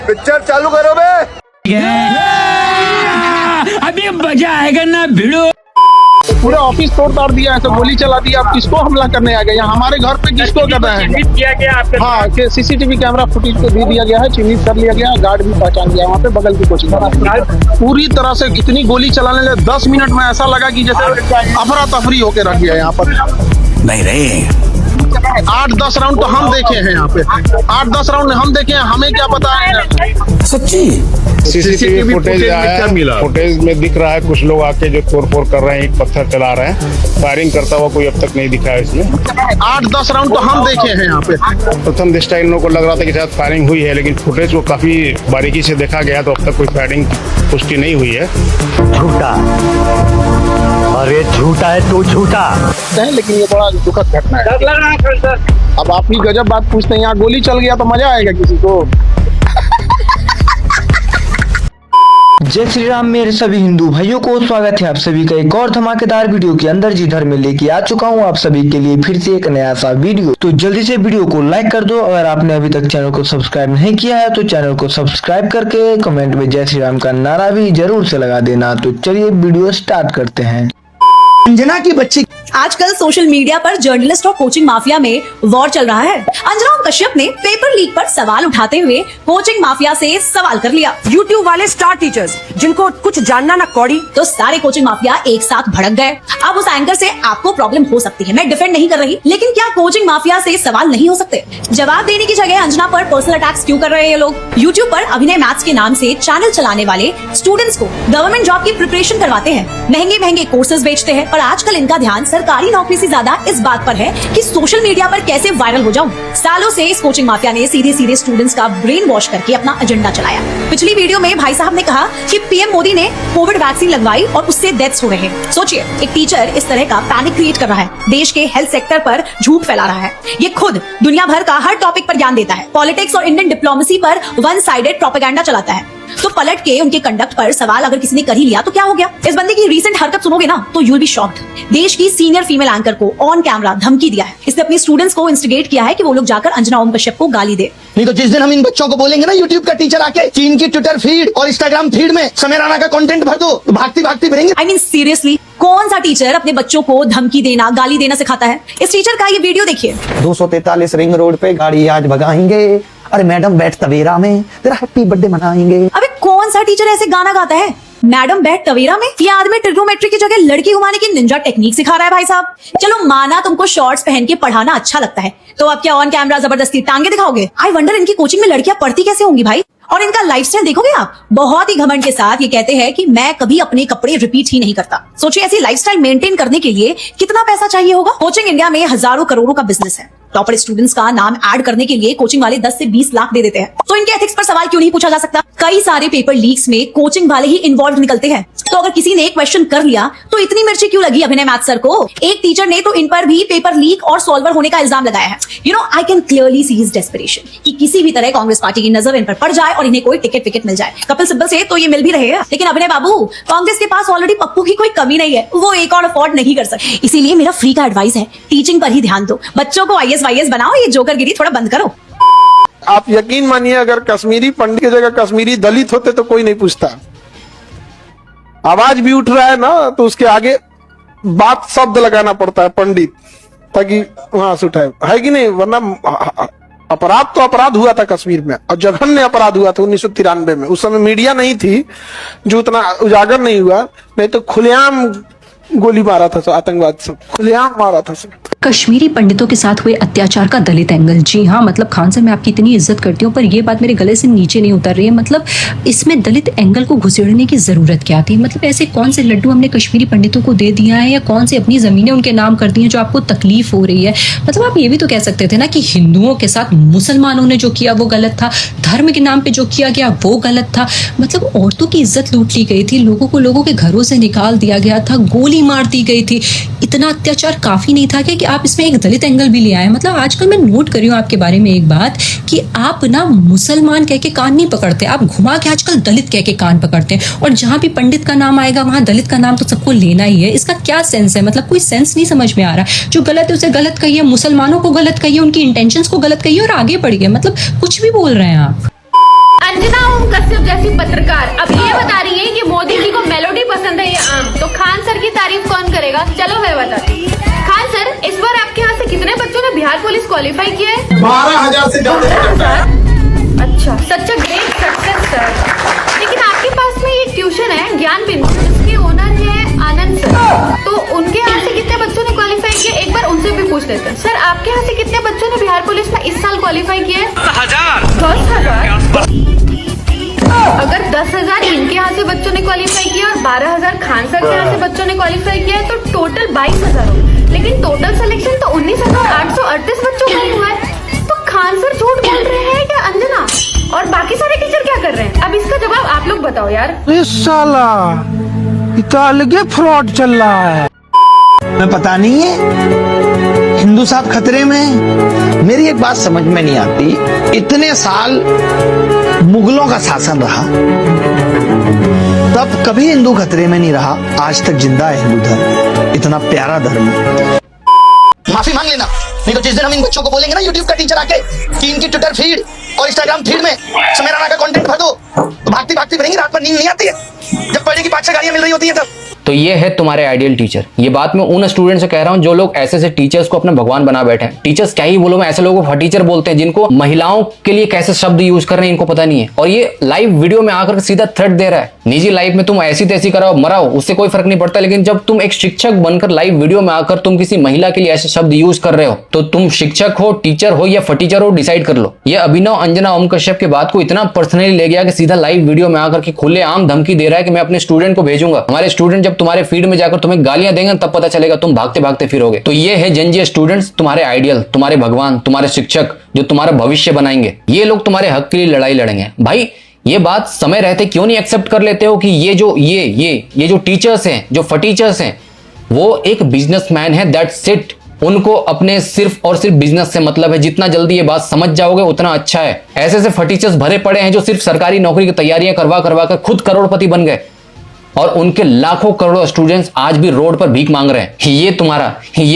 Picture चालू करो बे। अभी मजा आएगा ना भिड़ो। पूरा ऑफिस तोड़ ताड़ दिया, ऐसे गोली चला दिया। आप किसको हमला करने आ गए? यहाँ हमारे घर पे किसको कर रहे हैं? किया गया आपके हाँ, कि सीसीटीवी कैमरा फुटेज को दे दिया गया है, चिन्हित कर लिया गया, गार्ड भी पहचान गया वहाँ पे बगल की कोचिंग। पूरी तरह से इतनी गोली चलाने लगे, 10 मिनट में ऐसा लगा कि जैसे अफरा तफरी होके रख गया यहाँ पर। नहीं रे 8-10 राउंड तो हम देखे हैं यहाँ पे, 8-10 राउंड हम देखे हैं, हमें क्या पता है। सच्ची सीसीटीवी फुटेज आया क्या मिला? फुटेज में दिख रहा है कुछ लोग आके जो तोड़फोड़ कर रहे हैं, ईंट पत्थर चला रहे हैं, फायरिंग करता हुआ कोई अब तक नहीं दिखा है इसमें। 8-10 राउंड तो हम देखे हैं यहाँ पे। प्रथम दृष्टया इन लोगों को लग रहा था कि शायद फायरिंग हुई है, लेकिन फुटेज को काफी बारीकी से देखा गया तो अब तक कोई फायरिंग पुष्टि नहीं हुई है। झूठा, अरे झूठा है तू, झूठा है, लेकिन ये बड़ा दुखद घटना है। डर लग रहा है सर। अब आप ही गजब बात पूछते हैं, यहाँ गोली चल गया तो मजा आएगा किसी को? जय श्री राम मेरे सभी हिंदू भाइयों को स्वागत है आप सभी का एक और धमाकेदार वीडियो के अंदर जिधर मैं लेके आ चुका हूँ आप सभी के लिए फिर से एक नया सा वीडियो। तो जल्दी से वीडियो को लाइक कर दो। अगर आपने अभी तक चैनल को सब्सक्राइब नहीं किया है तो चैनल को सब्सक्राइब करके कमेंट में जय श्री राम का नारा भी जरूर से लगा देना। तो चलिए वीडियो स्टार्ट करते हैं। अंजना की बच्ची। आजकल सोशल मीडिया पर जर्नलिस्ट और कोचिंग माफिया में वॉर चल रहा है। अंजना कश्यप ने पेपर लीक पर सवाल उठाते हुए कोचिंग माफिया से सवाल कर लिया। यूट्यूब वाले स्टार टीचर्स जिनको कुछ जानना ना कौड़ी, तो सारे कोचिंग माफिया एक साथ भड़क गए। अब उस एंकर से आपको प्रॉब्लम हो सकती है, मैं डिफेंड नहीं कर रही, लेकिन क्या कोचिंग माफिया से सवाल नहीं हो सकते? जवाब देने की जगह अंजना पर पर्सनल अटैक्स क्यों कर रहे हैं ये लोग? यूट्यूब पर अभिनय मैथ्स के नाम से चैनल चलाने वाले स्टूडेंट्स को गवर्नमेंट जॉब की प्रिपरेशन करवाते हैं, महंगे महंगे कोर्सेज बेचते हैं, और आजकल इनका ध्यान सरकारी नौकरी से ज्यादा इस बात पर है कि सोशल मीडिया पर कैसे वायरल हो जाऊं। सालों से इस कोचिंग माफिया ने सीधे सीधे स्टूडेंट्स का ब्रेन वॉश करके अपना एजेंडा चलाया। पिछली वीडियो में भाई साहब ने कहा कि पीएम मोदी ने कोविड वैक्सीन लगवाई और उससे डेथ्स हो रहे हैं। सोचिए, एक टीचर इस तरह का पैनिक क्रिएट कर रहा है, देश के हेल्थ सेक्टर पर झूठ फैला रहा है। ये खुद दुनिया भर का हर टॉपिक पर ज्ञान देता है, पॉलिटिक्स और इंडियन डिप्लोमेसी पर वन साइडेड प्रोपेगेंडा चलाता है। तो पलट के उनके कंडक्ट पर सवाल अगर किसी ने कर ही लिया तो क्या हो गया? इस बंदे की रीसेंट हरकत सुनोगे ना तो यू विल बी शॉक्ड। देश की सीनियर फीमेल एंकर को ऑन कैमरा धमकी दिया है। इसने अपने स्टूडेंट्स को इंस्टिगेट किया है कि वो लोग जाकर अंजना ओम कश्यप को गाली दे। नहीं तो जिस दिन हम इन बच्चों को बोलेंगे ना यूट्यूब का टीचर आके चीन की ट्विटर फीड और इंस्टाग्राम फीड में समय राणा का कंटेंट भर दो तो भागती भागती भरेंगे। आई मीन सीरियसली, कौन सा टीचर अपने बच्चों को धमकी देना, गाली देना सिखाता है? इस टीचर का ये वीडियो देखिए। 243 रिंग रोड पे गाड़ी आज भगाएंगे, अरे मैडम बैठ तवेरा में तेरा हैप्पी बर्थडे मनाएंगे। अबे कौन सा टीचर ऐसे गाना गाता है? मैडम बैठ तवेरा में? ये आदमी ट्रिग्नोमेट्री की जगह लड़की घुमाने की निंजा टेक्निक सिखा रहा है भाई साहब। चलो माना तुमको शॉर्ट्स पहन के पढ़ाना अच्छा लगता है, तो अब क्या ऑन कैमरा जबरदस्ती टांगे दिखाओगे? आई वंडर इनकी कोचिंग में लड़कियां पढ़ती कैसे होंगी भाई? और इनका लाइफस्टाइल देखोगे आप, बहुत ही घमंड के साथ ये कहते हैं कि मैं कभी अपने कपड़े रिपीट ही नहीं करता। सोचिए, ऐसी लाइफस्टाइल मेंटेन करने के लिए कितना पैसा चाहिए होगा? कोचिंग इंडिया में हजारों करोड़ों का बिजनेस है। टॉपर स्टूडेंट्स का नाम ऐड करने के लिए कोचिंग वाले 10 से 20 लाख दे देते हैं। तो इनके एथिक्स पर सवाल क्यों नहीं पूछा जा सकता? कई सारे पेपर लीक्स में कोचिंग वाले ही इन्वॉल्व निकलते हैं। तो अगर किसी ने एक क्वेश्चन कर लिया तो इतनी मिर्ची क्यों लगी अभिनय मैथ सर को? एक टीचर ने तो इन पर भी पेपर लीक और सॉल्वर होने का इल्जाम लगाया है। You know, I can clearly see his desperation कि किसी भी तरह कांग्रेस पार्टी की नजर इन पर पड़ जाए और इन्हें कोई टिकट विकेट मिल जाए। कपिल सिब्बल से तो ये मिल भी रहे हैं, लेकिन अभिनय बाबू, कांग्रेस के पास ऑलरेडी पप्पू की कोई कमी नहीं है, वो एक और अफोर्ड नहीं कर सकते। इसीलिए मेरा फ्री का एडवाइस है, टीचिंग पर ही ध्यान दो, बच्चों को IAS वाईएस बनाओ, ये जोकरगिरी थोड़ा बंद करो। आप यकीन मानिए, अगर कश्मीरी पंडित की जगह कश्मीरी दलित होते तो कोई नहीं पूछता। आवाज भी उठ रहा है ना तो उसके आगे बात शब्द लगाना पड़ता है पंडित, ताकि वहां से उठाए, है कि नहीं? वरना अपराध तो अपराध हुआ था कश्मीर में, और जघन्य अपराध हुआ था 1993 में। उस समय मीडिया नहीं थी जो उतना उजागर नहीं हुआ, नहीं तो खुलेआम गोली मारा था, आतंकवाद सब खुलेआम मारा था सब। कश्मीरी पंडितों के साथ हुए अत्याचार का दलित एंगल। जी हाँ, मतलब खान सर, मैं आपकी इतनी इज्जत करती हूँ पर ये बात मेरे गले से नीचे नहीं उतर रही है। मतलब इसमें दलित एंगल को घुसेड़ने की जरूरत क्या थी? मतलब ऐसे कौन से लड्डू हमने कश्मीरी पंडितों को दे दिया है, या कौन सी अपनी जमीनें उनके नाम कर दी हैं जो आपको तकलीफ हो रही है? मतलब आप ये भी तो कह सकते थे ना कि हिंदुओं के साथ मुसलमानों ने जो किया वो गलत था, धर्म के नाम पे जो किया गया वो गलत था। मतलब औरतों की इज्जत लूट ली गई थी, लोगों को लोगों के घरों से निकाल दिया गया था, गोली मार दी गई थी। इतना अत्याचार काफी नहीं था कि आप इसमें एक दलित एंगल भी ले आए? मतलब आजकल मैं नोट कर रही हूँ आपके बारे में एक बात कि आप ना मुसलमान कह के कान नहीं पकड़ते, आप घुमा के आजकल दलित कह के कान पकड़ते हैं, और जहां भी पंडित का नाम आएगा वहां दलित का नाम तो सबको लेना ही है। इसका क्या सेंस है? मतलब कोई सेंस नहीं समझ में आ रहा। जो गलत है उसे गलत कहिए, मुसलमानों को गलत कहिए, उनकी इंटेंशंस को गलत कहिए और आगे बढ़िए। मतलब कुछ भी बोल रहे हैं आप। अंजना ओम कश्यप जैसी पत्रकार अब ये बता रही है कि मोदी जी को मेलोडी पसंद है या आम, तो खान सर की तारीफ कौन करेगा? चलो मैं बताती हूँ। खान सर, इस बार आपके यहाँ से कितने बच्चों ने बिहार पुलिस क्वालिफाई किया है? 12,000 से ज्यादा। अच्छा, सच अ ग्रेट सक्सेस सर। लेकिन आपके पास में ये ट्यूशन है ज्ञान बिंदु, जिसके ओनर है आनंद सर, तो उनके यहाँ से कितने बच्चों ने क्वालिफाई किया? एक बार उनसे भी पूछ लेते हैं। सर, आपके यहाँ से कितने बच्चों ने बिहार पुलिस में इस साल क्वालिफाई किया है? 10,000। अगर 10,000 इनके यहाँ से बच्चों ने क्वालिफाई किया और 12,000 खान सर के यहाँ से बच्चों ने क्वालिफाई किया है, तो टोटल 22,000 हो। लेकिन टोटल सिलेक्शन तो 19,838 बच्चों का ही हुआ है। तो खान सर झूठ बोल रहे हैं क्या अंजना? और बाकी सारे टीचर क्या कर रहे हैं? अब इसका जवाब आप लोग बताओ यार। साला इतना अलगे फ्रॉड चल रहा है। मैं पता नहीं है, हिंदू साहब खतरे में। मेरी एक बात समझ में नहीं आती, इतने साल मुगलों का शासन रहा, तब कभी हिंदू खतरे में नहीं रहा, आज तक जिंदा है हिंदू धर्म, इतना प्यारा धर्म। माफी मांग लेना, नहीं तो जिस दिन हम इन बच्चों को बोलेंगे ना यूट्यूब का टीचर आके कि इनकी ट्विटर फीड और इंस्टाग्राम फीड में समय राणा का कंटेंट भर दो, तो भागती भागती बनेंगी, रात भर नींद नहीं आती है, जब पढ़ने की 5-6 गालियां मिल रही होती है तब। तो ये है तुम्हारे आइडियल टीचर। ये बात मैं उन स्टूडेंट से कह रहा हूं जो लोग ऐसे टीचर्स को अपना भगवान बना बैठे हैं। टीचर्स क्या ही बोलो, मैं ऐसे लोगों को टीचर बोलते हैं जिनको महिलाओं के लिए कैसे शब्द यूज कर रहे हैं इनको पता नहीं है, और ये लाइव वीडियो में आकर सीधा थ्रेट दे रहा है। निजी लाइफ में तुम ऐसी तैसी कराओ, मराओ, उससे कोई फर्क नहीं पड़ता, लेकिन जब तुम एक शिक्षक बनकर लाइव वीडियो में आकर तुम किसी महिला के लिए ऐसे शब्द यूज कर रहे हो, तो तुम शिक्षक हो, टीचर हो या फटीचर हो, डिसाइड कर लो। ये अभिनव अंजना ओम कश्यप के बात को इतना पर्सनली ले गया कि सीधा लाइव वीडियो में आकर के खुलेआम धमकी दे रहा है कि मैं अपने स्टूडेंट को भेजूंगा। हमारे स्टूडेंट जब तुम्हारे फीड में जाकर तुम्हें गालियां देंगे तब पता चलेगा, तुम भागते भागते फिरोगे। तो ये है जनजी स्टूडेंट्स, तुम्हारे आइडियल, तुम्हारे भगवान, तुम्हारे शिक्षक, जो तुम्हारा भविष्य बनाएंगे। ये लोग तुम्हारे हक के लिए लड़ाई लड़ेंगे। भाई ये बात समय रहते क्यों नहीं एक्सेप्ट कर लेते हो कि ये जो टीचर्स हैं, जो फटीचर्स हैं, वो एक बिजनेसमैन है, दैट्स इट। उनको अपने सिर्फ और सिर्फ बिजनेस से मतलब है। जितना जल्दी ये बात समझ जाओगे उतना अच्छा है। ऐसे फटीचर्स भरे पड़े हैं जो सिर्फ सरकारी नौकरी की तैयारियां करवा कर खुद करोड़पति बन गए, और उनके लाखों करोड़ों स्टूडेंट्स आज भी रोड पर भीख मांग रहे हैं। ये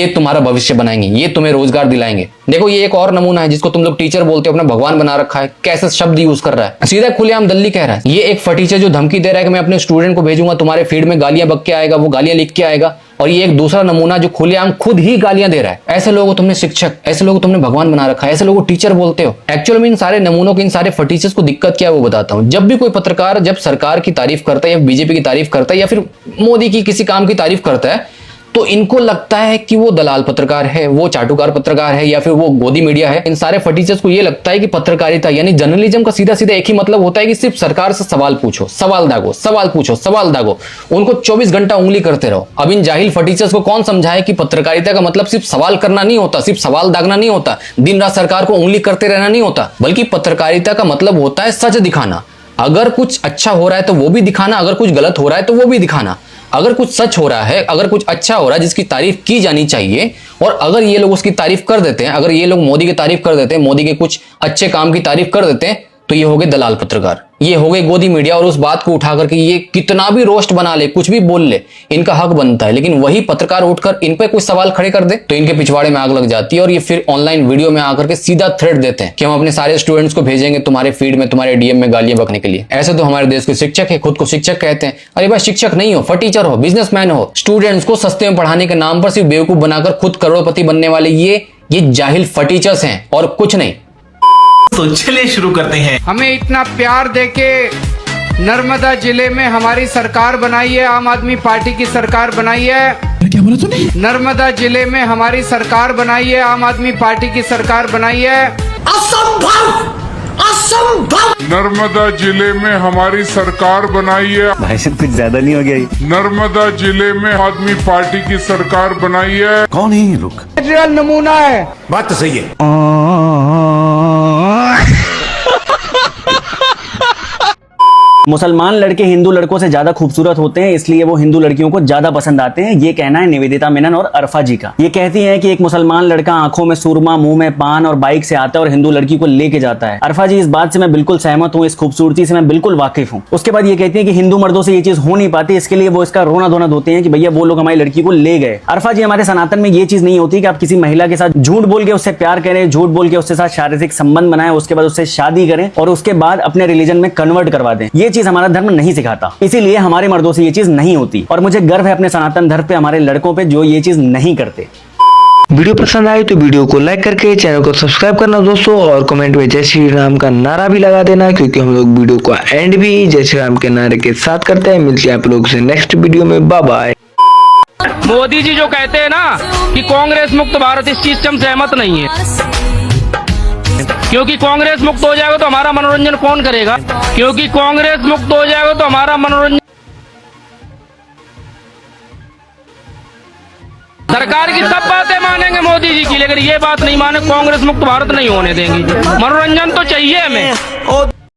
तुम्हारा भविष्य बनाएंगे, ये तुम्हें रोजगार दिलाएंगे। देखो ये एक और नमूना है जिसको तुम लोग टीचर बोलते हो, अपना भगवान बना रखा है, कैसे शब्द यूज कर रहा है, सीधा खुलेआम दल्ली कह रहा है। ये एक फटीचर जो धमकी दे रहा है कि मैं अपने स्टूडेंट को भेजूंगा, तुम्हारे फीड में गालियां बक के आएगा, वो गालियां लिख के आएगा। और ये एक दूसरा नमूना जो खुलेआम खुद ही गालियां दे रहा है। ऐसे लोगों को तुमने शिक्षक, ऐसे लोगों को तुमने भगवान बना रखा है, ऐसे लोगों को टीचर बोलते हो। एक्चुअल में इन सारे नमूनों के, इन सारे फटीचर्स को दिक्कत क्या है वो बताता हूं। जब भी कोई पत्रकार जब सरकार की तारीफ करता है या बीजेपी की तारीफ करता है या फिर मोदी की किसी काम की तारीफ करता है, तो इनको लगता है कि वो दलाल पत्रकार है, वो चाटुकार पत्रकार है या फिर वो गोदी मीडिया है। इन सारे फटीचर्स को ये लगता है कि पत्रकारिता यानी जर्नलिज्म का सीधा सीधा एक ही मतलब होता है कि सिर्फ सरकार से सवाल पूछो, सवाल दागो, सवाल पूछो, सवाल दागो, उनको 24 घंटा उंगली करते रहो। अब इन जाहिल फटीचर्स को कौन समझाए कि पत्रकारिता का मतलब सिर्फ सवाल करना नहीं होता, सिर्फ सवाल दागना नहीं होता, दिन रात सरकार को उंगली करते रहना नहीं होता, बल्कि पत्रकारिता का मतलब होता है सच दिखाना। अगर कुछ अच्छा हो रहा है तो वो भी दिखाना, अगर कुछ गलत हो रहा है तो वो भी दिखाना। अगर कुछ सच हो रहा है, अगर कुछ अच्छा हो रहा है जिसकी तारीफ की जानी चाहिए, और अगर ये लोग उसकी तारीफ कर देते हैं, अगर ये लोग मोदी की तारीफ कर देते हैं, मोदी के कुछ अच्छे काम की तारीफ कर देते हैं, तो ये हो गए दलाल पत्रकार, ये हो गए गोदी मीडिया। और उस बात को उठा करके ये कितना भी रोस्ट बना ले, कुछ भी बोल ले, इनका हक बनता है। लेकिन वही पत्रकार उठकर इन पे कुछ सवाल खड़े कर दे तो इनके पिछवाड़े में आग लग जाती है, और ये फिर ऑनलाइन वीडियो में आकर के सीधा थ्रेट देते हैं कि हम अपने सारे स्टूडेंट्स को भेजेंगे तुम्हारे फीड में, तुम्हारे डीएम में गालियां बकने के लिए। ऐसे तो हमारे देश के शिक्षक है, खुद को शिक्षक कहते हैं। अरे भाई शिक्षक नहीं हो, फटीचर हो, बिजनेसमैन हो। स्टूडेंट्स को सस्ते में पढ़ाने के नाम पर सिर्फ बेवकूफ बनाकर खुद करोड़पति बनने वाले ये जाहिल फटीचर्स हैं और कुछ नहीं। तो चलिए शुरू करते हैं। हमें इतना प्यार देके नर्मदा जिले में हमारी सरकार बनाई है, आम आदमी पार्टी की सरकार बनाई है। क्या बोला तूने? नर्मदा जिले में हमारी सरकार बनाई है, आम आदमी पार्टी की सरकार बनाई है। असंभव, असंभव। नर्मदा जिले में हमारी सरकार बनाई है। भाई साहब कुछ ज्यादा नहीं हो गया? नर्मदा जिले में आदमी पार्टी की सरकार बनाई है। कौन है ये लोग? नमूना है। बात तो सही है। मुसलमान लड़के हिंदू लड़कों से ज्यादा खूबसूरत होते हैं, इसलिए वो हिंदू लड़कियों को ज्यादा पसंद आते हैं। ये कहना है निवेदिता मेनन और अरफा जी का। ये कहती हैं कि एक मुसलमान लड़का आंखों में सुरमा, मुंह में पान और बाइक से आता है और हिंदू लड़की को लेके जाता है। अरफा जी, इस बात से मैं बिल्कुल सहमत हूँ, इस खूबसूरती से मैं बिल्कुल वाकिफ हूँ। उसके बाद ये कहती है कि हिंदू मर्दों से ये चीज हो नहीं पाती, इसके लिए वो इसका रोना धोना धोते हैं कि भैया वो लोग हमारी लड़की को ले गए। अरफा जी, हमारे सनातन में ये चीज नहीं होती कि आप किसी महिला के साथ झूठ बोल के उससे प्यार करें, झूठ बोल के उसके साथ शारीरिक संबंध बनाएं, उसके बाद उससे शादी करें और उसके बाद अपने रिलीजन में कन्वर्ट करवा दें। ये चीज हमारा धर्म नहीं सिखाता, इसीलिए हमारे मर्दों से ये चीज नहीं होती और मुझे गर्व है अपने सनातन धर्म पे, हमारे लड़कों पे जो ये चीज नहीं करते। वीडियो पसंद आई तो वीडियो को लाइक करके चैनल को सब्सक्राइब करना दोस्तों, और कमेंट में जय श्री राम का नारा भी लगा देना, क्योंकि हम लोग वीडियो का एंड भी जय श्री राम के नारे के साथ करते हैं। मिलते हैं आप लोगों से नेक्स्ट वीडियो में, बाय बाय। मोदी जी जो कहते हैं ना कि कांग्रेस मुक्त भारत, इस चीज से हम सहमत नहीं है, क्योंकि कांग्रेस मुक्त हो जाएगा तो हमारा मनोरंजन कौन करेगा? क्योंकि कांग्रेस मुक्त हो जाएगा तो हमारा मनोरंजन सरकार की सब बातें मानेंगे मोदी जी की, लेकिन ये बात नहीं माने, कांग्रेस मुक्त भारत नहीं होने देंगे। मनोरंजन तो चाहिए हमें।